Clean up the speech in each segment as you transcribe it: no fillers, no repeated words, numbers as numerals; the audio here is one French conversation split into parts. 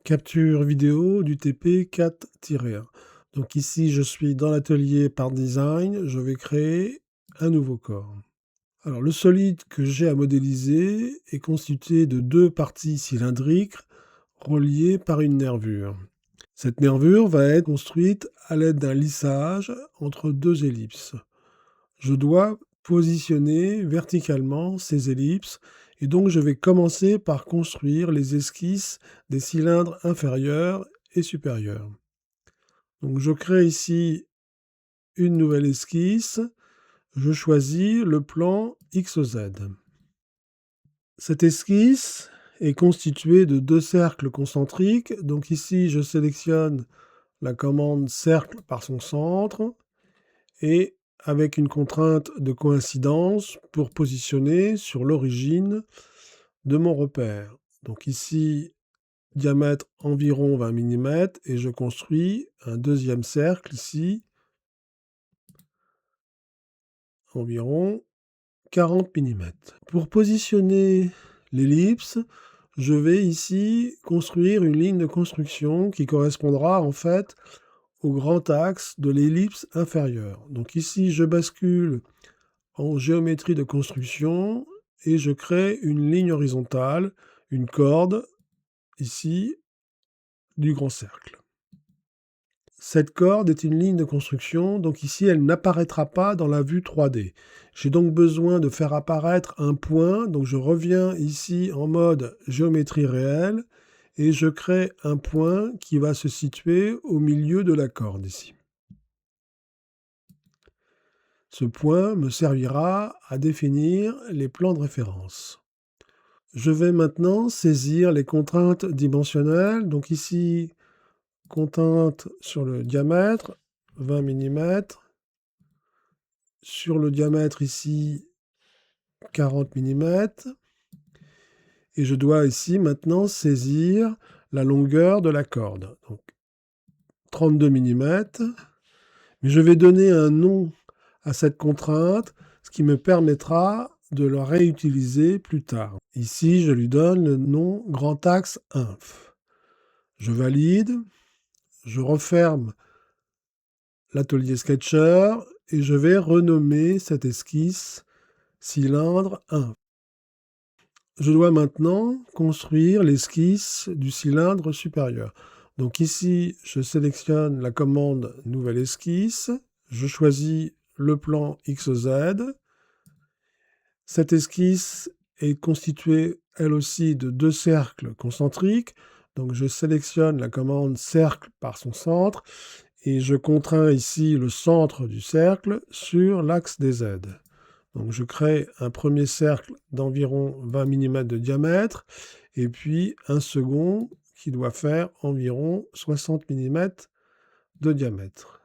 Capture vidéo du TP 4-1. Donc ici, je suis dans l'atelier Part Design. Je vais créer un nouveau corps. Alors le solide que j'ai à modéliser est constitué de deux parties cylindriques reliées par une nervure. Cette nervure va être construite à l'aide d'un lissage entre deux ellipses. Je dois positionner verticalement ces ellipses et donc je vais commencer par construire les esquisses des cylindres inférieurs et supérieurs. Donc je crée ici une nouvelle esquisse. Je choisis le plan XZ. Cette esquisse est constituée de deux cercles concentriques. Donc ici, je sélectionne la commande cercle par son centre et avec une contrainte de coïncidence pour positionner sur l'origine de mon repère. Donc ici, diamètre environ 20 mm et je construis un deuxième cercle ici, environ 40 mm. Pour positionner l'ellipse, je vais ici construire une ligne de construction qui correspondra en fait au grand axe de l'ellipse inférieure. Donc ici, je bascule en géométrie de construction et je crée une ligne horizontale, une corde, ici, du grand cercle. Cette corde est une ligne de construction, donc ici elle n'apparaîtra pas dans la vue 3D. J'ai donc besoin de faire apparaître un point, donc je reviens ici en mode géométrie réelle et je crée un point qui va se situer au milieu de la corde ici. Ce point me servira à définir les plans de référence. Je vais maintenant saisir les contraintes dimensionnelles. Donc ici, contrainte sur le diamètre, 20 mm. Sur le diamètre ici, 40 mm. Et je dois ici maintenant saisir la longueur de la corde. Donc 32 mm. Mais je vais donner un nom à cette contrainte, ce qui me permettra de la réutiliser plus tard. Ici, je lui donne le nom grand axe inf. Je valide, je referme l'atelier Sketcher et je vais renommer cette esquisse cylindre 1. Je dois maintenant construire l'esquisse du cylindre supérieur. Donc ici, je sélectionne la commande Nouvelle esquisse, je choisis le plan XZ. Cette esquisse est constituée, elle aussi, de deux cercles concentriques. Donc je sélectionne la commande cercle par son centre et je contrains ici le centre du cercle sur l'axe des Z. Donc je crée un premier cercle d'environ 20 mm de diamètre et puis un second qui doit faire environ 60 mm de diamètre.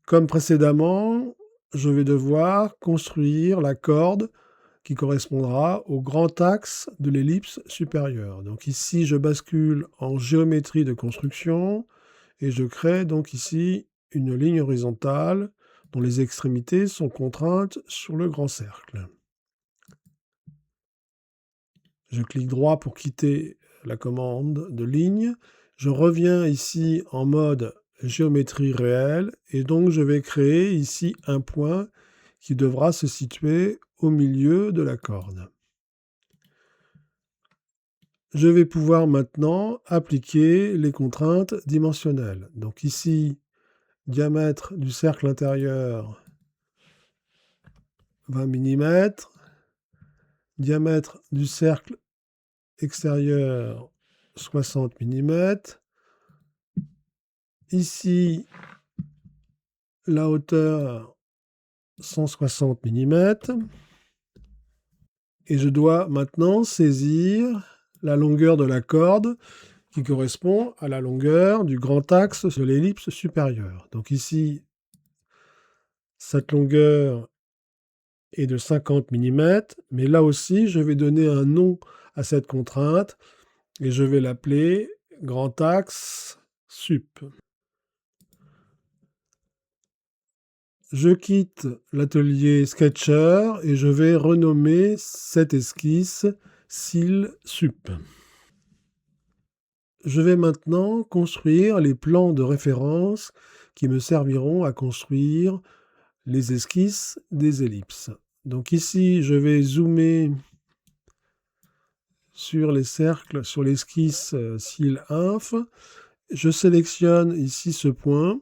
Comme précédemment, je vais devoir construire la corde qui correspondra au grand axe de l'ellipse supérieure. Donc ici, je bascule en géométrie de construction et je crée donc ici une ligne horizontale dont les extrémités sont contraintes sur le grand cercle. Je clique droit pour quitter la commande de ligne. Je reviens ici en mode géométrie réelle et donc je vais créer ici un point qui devra se situer au milieu de la corde. Je vais pouvoir maintenant appliquer les contraintes dimensionnelles. Donc ici, diamètre du cercle intérieur 20 mm, diamètre du cercle extérieur 60 mm. Ici, la hauteur 160 mm. Et je dois maintenant saisir la longueur de la corde qui correspond à la longueur du grand axe de l'ellipse supérieure. Donc ici, cette longueur est de 50 mm, mais là aussi, je vais donner un nom à cette contrainte et je vais l'appeler grand axe sup. Je quitte l'atelier Sketcher et je vais renommer cette esquisse cil sup. Je vais maintenant construire les plans de référence qui me serviront à construire les esquisses des ellipses. Donc ici, je vais zoomer sur les cercles, sur l'esquisse cils inf. Je sélectionne ici ce point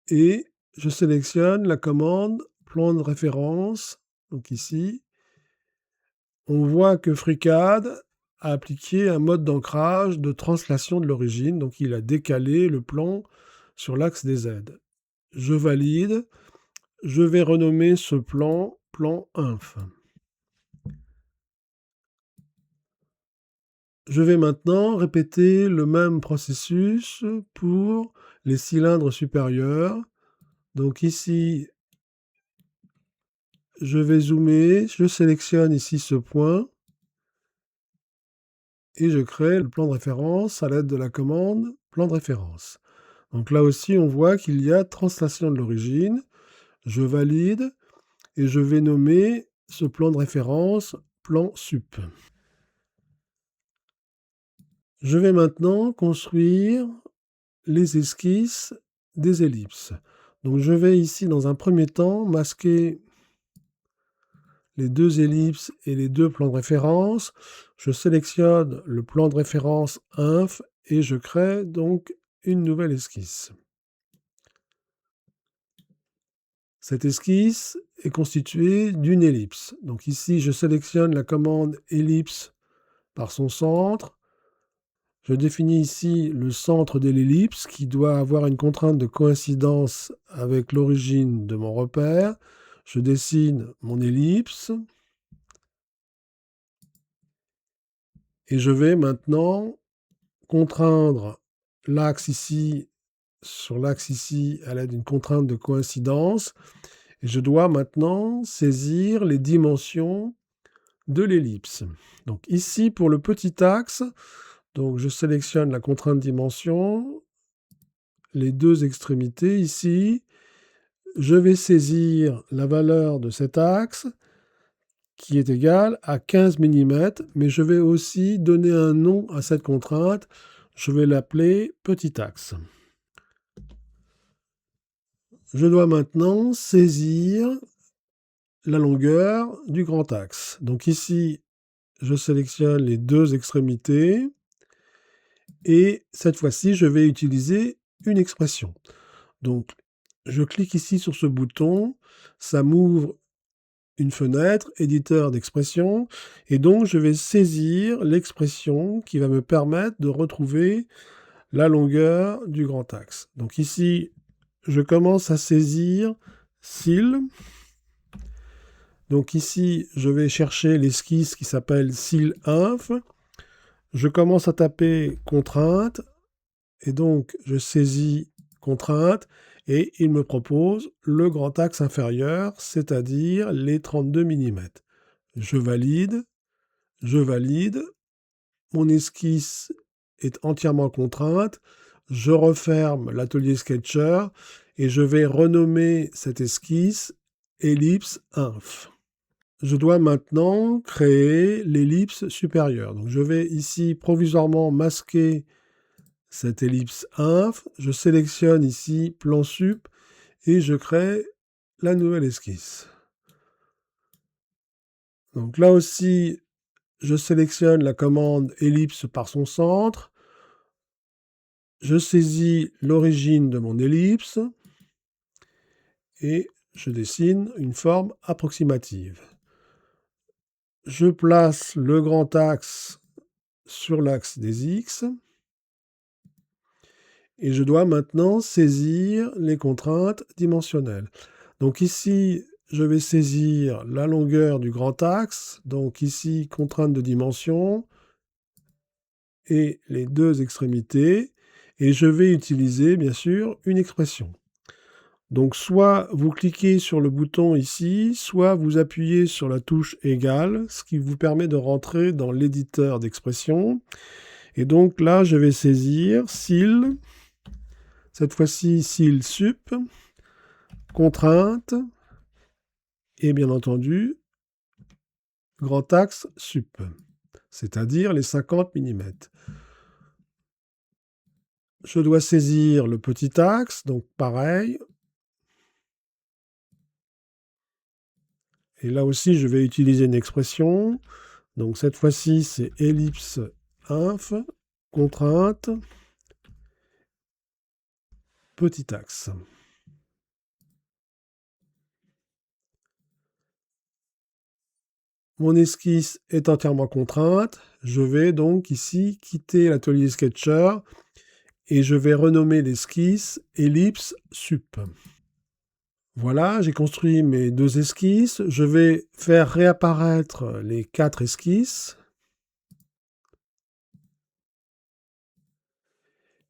et je sélectionne la commande plan de référence. Donc ici, on voit que FreeCAD a appliqué un mode d'ancrage de translation de l'origine. Donc il a décalé le plan sur l'axe des Z. Je valide. Je vais renommer ce plan plan inf. Je vais maintenant répéter le même processus pour les cylindres supérieurs. Donc ici, je vais zoomer, je sélectionne ici ce point et je crée le plan de référence à l'aide de la commande plan de référence. Donc là aussi, on voit qu'il y a translation de l'origine. Je valide et je vais nommer ce plan de référence plan sup. Je vais maintenant construire les esquisses des ellipses. Donc je vais ici dans un premier temps masquer les deux ellipses et les deux plans de référence. Je sélectionne le plan de référence inf et je crée donc une nouvelle esquisse. Cette esquisse est constituée d'une ellipse. Donc ici, je sélectionne la commande ellipse par son centre. Je définis ici le centre de l'ellipse qui doit avoir une contrainte de coïncidence avec l'origine de mon repère. Je dessine mon ellipse. Et je vais maintenant contraindre l'axe ici sur l'axe ici à l'aide d'une contrainte de coïncidence. Et je dois maintenant saisir les dimensions de l'ellipse. Donc ici, pour le petit axe, donc je sélectionne la contrainte dimension, les deux extrémités ici. Je vais saisir la valeur de cet axe qui est égale à 15 mm, mais je vais aussi donner un nom à cette contrainte. Je vais l'appeler petit axe. Je dois maintenant saisir la longueur du grand axe. Donc ici, je sélectionne les deux extrémités et cette fois-ci, je vais utiliser une expression. Donc, je clique ici sur ce bouton, ça m'ouvre une fenêtre, éditeur d'expression, et donc je vais saisir l'expression qui va me permettre de retrouver la longueur du grand axe. Donc ici, je commence à saisir cils. Donc ici, je vais chercher l'esquisse qui s'appelle cils inf. Je commence à taper contrainte, et donc je saisis contrainte, et il me propose le grand axe inférieur, c'est-à-dire les 32 mm. Je valide, mon esquisse est entièrement contrainte, je referme l'atelier Sketcher et je vais renommer cette esquisse ellipse inf. Je dois maintenant créer l'ellipse supérieure. Donc je vais ici provisoirement masquer cette ellipse inf, je sélectionne ici plan sup et je crée la nouvelle esquisse. Donc là aussi, je sélectionne la commande ellipse par son centre, je saisis l'origine de mon ellipse et je dessine une forme approximative. Je place le grand axe sur l'axe des X et je dois maintenant saisir les contraintes dimensionnelles. Donc ici, je vais saisir la longueur du grand axe, donc ici, contrainte de dimension, et les deux extrémités, et je vais utiliser, bien sûr, une expression. Donc soit vous cliquez sur le bouton ici, soit vous appuyez sur la touche égale, ce qui vous permet de rentrer dans l'éditeur d'expression. Et donc là, je vais saisir cils, cette fois-ci cils sup, contrainte, et bien entendu, grand axe sup. c'est-à-dire les 50 mm. Je dois saisir le petit axe, donc pareil. Et là aussi, je vais utiliser une expression. Donc cette fois-ci, c'est ellipse inf, contrainte, petit axe. Mon esquisse est entièrement contrainte. Je vais donc ici quitter l'atelier Sketcher et je vais renommer l'esquisse ellipse sup. Voilà, j'ai construit mes 2 esquisses. Je vais faire réapparaître les 4 esquisses.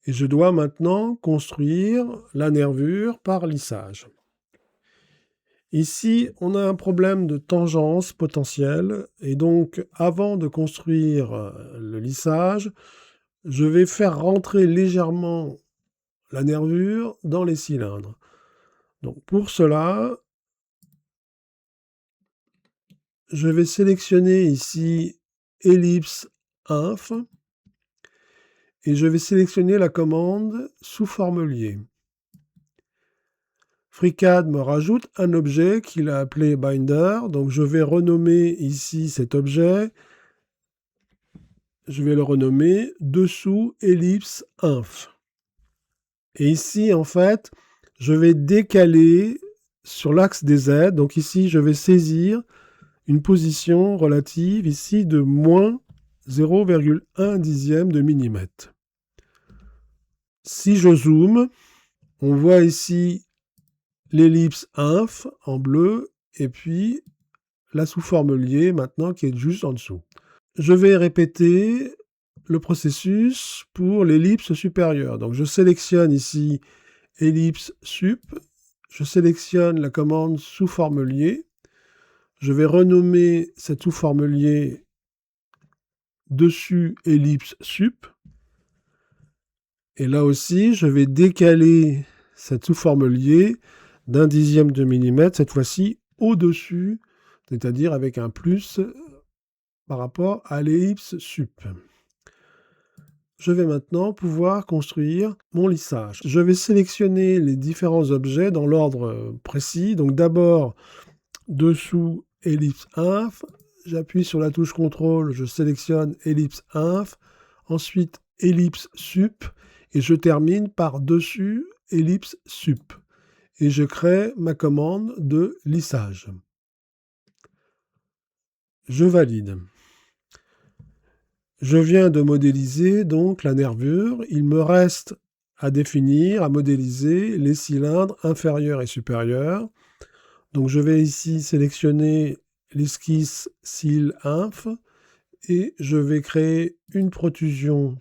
Et je dois maintenant construire la nervure par lissage. Ici, on a un problème de tangence potentielle. Et donc, avant de construire le lissage, je vais faire rentrer légèrement la nervure dans les cylindres. Donc, pour cela, je vais sélectionner ici ellipse inf et je vais sélectionner la commande sous forme liée. FreeCAD me rajoute un objet qu'il a appelé Binder, donc je vais renommer ici cet objet, je vais le renommer dessous ellipse inf. Et ici, en fait, je vais décaler sur l'axe des Z, donc ici, je vais saisir une position relative ici de moins 0,1 dixième de millimètre. Si je zoome, on voit ici l'ellipse inf en bleu et puis la sous-forme liée maintenant qui est juste en dessous. Je vais répéter le processus pour l'ellipse supérieure. Donc je sélectionne ici ellipse sup, je sélectionne la commande sous-forme liée, je vais renommer cette sous-forme liée dessus ellipse sup, et là aussi je vais décaler cette sous-forme liée d'un dixième de millimètre, cette fois-ci au-dessus, c'est-à-dire avec un plus par rapport à l'ellipse sup. Je vais maintenant pouvoir construire mon lissage. Je vais sélectionner les différents objets dans l'ordre précis. Donc d'abord, dessous ellipse inf, j'appuie sur la touche CTRL, je sélectionne ellipse inf, ensuite ellipse sup, et je termine par dessus ellipse sup. Et je crée ma commande de lissage. Je valide. Je viens de modéliser donc la nervure. Il me reste à définir, à modéliser les cylindres inférieurs et supérieurs. Donc je vais ici sélectionner l'esquisse cil inf et je vais créer une protrusion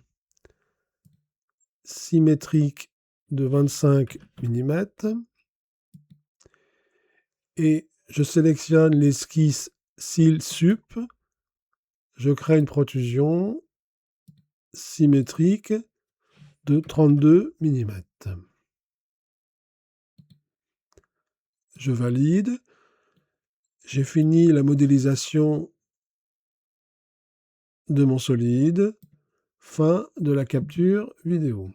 symétrique de 25 mm. Et je sélectionne l'esquisse cil sup. Je crée une protrusion symétrique de 32 mm. Je valide. J'ai fini la modélisation de mon solide. Fin de la capture vidéo.